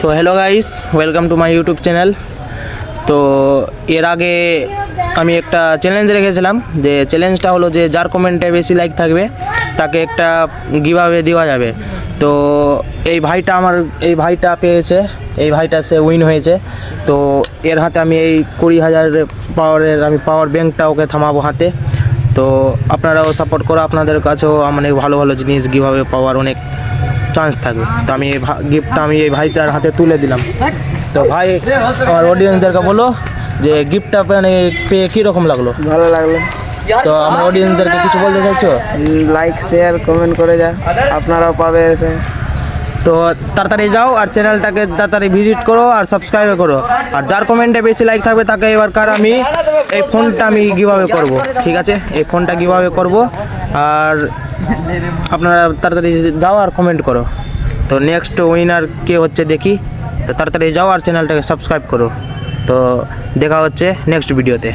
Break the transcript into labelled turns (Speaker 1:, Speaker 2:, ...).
Speaker 1: তো hello guys, welcome to my YouTube channel. তো এর আগে আমি একটা চ্যালেঞ্জ রেখেছিলাম, যে চ্যালেঞ্জটা হলো যে যার কমেন্টে বেশি লাইক থাকবে তাকে একটা গিভঅ্যাওয়ে দেওয়া যাবে। তো এই ভাইটা পেয়েছে, এই ভাইটা সে উইন হয়েছে। তো এর হাতে আমি এই 20,000 পাওয়ারের পাওয়ার ব্যাংকটা ওকে থামাবো হাতে। তো আপনারাও সাপোর্ট করো, আপনাদের কাছেও অনেক ভালো ভালো জিনিস গিভঅ্যাওয়ে পাওয়ার অনেক চান্স থাকবে। তো আমি এই গিফটটা এই ভাইটার হাতে তুলে দিলাম। তো ভাই, আমার অডিয়েন্সদেরকে বলো যে গিফটটা পেয়ে কীরকম লাগলো?
Speaker 2: ভালো লাগলো।
Speaker 1: তো আমার অডিয়েন্সদেরকে কিছু বলতে চাইছো?
Speaker 2: লাইক শেয়ার কমেন্ট করে যা, আপনারাও পাবে এসে।
Speaker 1: তো তাড়াতাড়ি যাও আর চ্যানেলটাকে তাড়াতাড়ি ভিজিট করো আর সাবস্ক্রাইব করো। আর যার কমেন্টে বেশি লাইক থাকবে তাকে এবারকার আমি এই ফোনটা গিভঅ্যাওয়ে করব। ঠিক আছে, এই ফোনটা গিভঅ্যাওয়ে করব। আর আপনারা তাড়াতাড়ি যাও আর কমেন্ট করো। তো নেক্সট উইনার কে হচ্ছে দেখি। তো তাড়াতাড়ি যাও আর চ্যানেলটাকে সাবস্ক্রাইব করো। তো দেখা হচ্ছে নেক্সট ভিডিওতে।